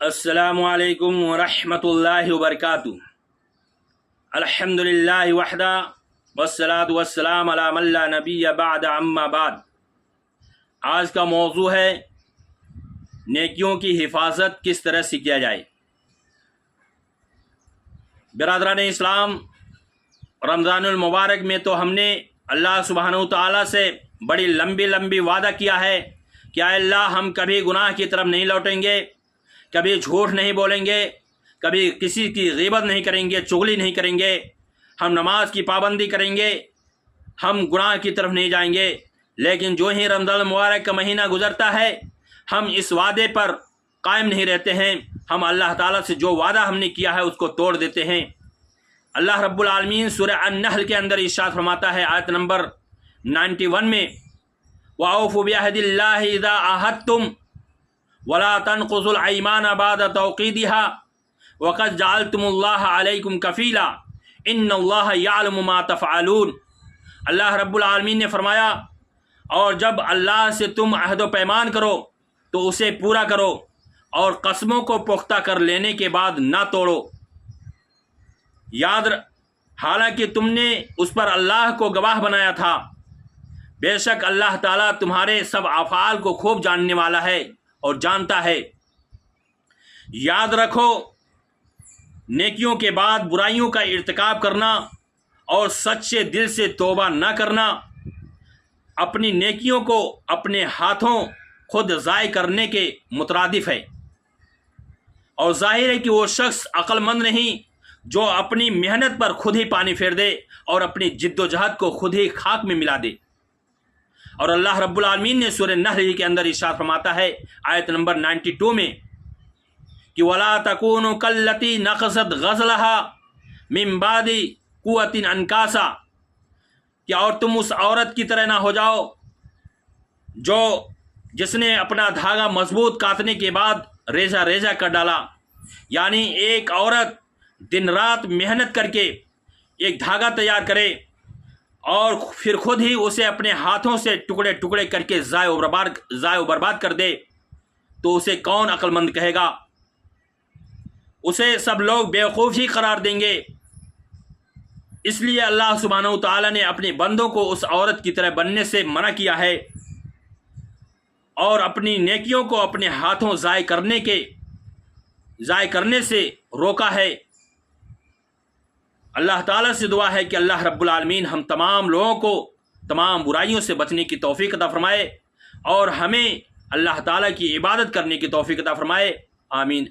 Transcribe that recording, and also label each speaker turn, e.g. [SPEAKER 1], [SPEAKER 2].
[SPEAKER 1] السلام علیکم ورحمۃ اللہ وبرکاتہ۔ الحمدللہ وحدہ والصلاۃ والسلام علی من لا نبی بعد اما بعد۔ آج کا موضوع ہے نیکیوں کی حفاظت کس طرح سے کیا جائے۔ برادران اسلام، رمضان المبارک میں تو ہم نے اللہ سبحانہ وتعالیٰ سے بڑی لمبی وعدہ کیا ہے کہ اے اللہ ہم کبھی گناہ کی طرف نہیں لوٹیں گے، کبھی جھوٹ نہیں بولیں گے، کبھی کسی کی غیبت نہیں کریں گے، چغلی نہیں کریں گے، ہم نماز کی پابندی کریں گے، ہم گناہ کی طرف نہیں جائیں گے۔ لیکن جو ہی رمضان المبارک کا مہینہ گزرتا ہے ہم اس وعدے پر قائم نہیں رہتے ہیں، ہم اللہ تعالیٰ سے جو وعدہ ہم نے کیا ہے اس کو توڑ دیتے ہیں۔ اللہ رب العالمین سورہ النحل کے اندر ارشاد فرماتا ہے آیت نمبر 91 میں، وَأَوْفُوا بِعَهْدِ اللَّهِ إِذَا عَاهَدتُّمْ وَلَا تَنقُضُوا الْأَيْمَانَ بَعْدَ تَوْقِيدِهَا وَقَدْ جَعَلْتُمُ اللَّهَ عَلَيْكُمْ كَفِيلًا إِنَّ اللَّهَ يَعْلَمُ مَا تَفْعَلُونَ۔ اللہ رب العالمین نے فرمایا، اور جب اللہ سے تم عہد و پیمان کرو تو اسے پورا کرو، اور قسموں کو پختہ کر لینے کے بعد نہ توڑو۔ حالانکہ تم نے اس پر اللہ کو گواہ بنایا تھا، بے شک اللہ تعالیٰ تمہارے سب افعال کو خوب جاننے والا ہے اور جانتا ہے۔ یاد رکھو، نیکیوں کے بعد برائیوں کا ارتکاب کرنا اور سچے دل سے توبہ نہ کرنا اپنی نیکیوں کو اپنے ہاتھوں خود ضائع کرنے کے مترادف ہے۔ اور ظاہر ہے کہ وہ شخص عقل مند نہیں جو اپنی محنت پر خود ہی پانی پھیر دے اور اپنی جد و جہد کو خود ہی خاک میں ملا دے۔ اور اللہ رب العالمین نے سورہ نحل کے اندر ارشاد فرماتا ہے آیت نمبر 92 میں کہ وَلَا تَكُونُوا كَالَّتِي نَقَضَتْ غَزْلَهَا مِن بَعْدِ قُوَّةٍ أَنْكَاثًا، کہ اور تم اس عورت کی طرح نہ ہو جاؤ جس نے اپنا دھاگا مضبوط کاٹنے کے بعد ریزہ کر ڈالا۔ یعنی ایک عورت دن رات محنت کر کے ایک دھاگا تیار کرے اور پھر خود ہی اسے اپنے ہاتھوں سے ٹکڑے کر کے ضائع و برباد کر دے تو اسے کون عقل مند کہے گا؟ اسے سب لوگ بیوقوف ہی قرار دیں گے۔ اس لیے اللہ سبحانہ وتعالیٰ نے اپنے بندوں کو اس عورت کی طرح بننے سے منع کیا ہے اور اپنی نیکیوں کو اپنے ہاتھوں ضائع کرنے سے روکا ہے۔ اللہ تعالیٰ سے دعا ہے کہ اللہ رب العالمین ہم تمام لوگوں کو تمام برائیوں سے بچنے کی توفیق عطا فرمائے اور ہمیں اللہ تعالیٰ کی عبادت کرنے کی توفیق عطا فرمائے۔ آمین۔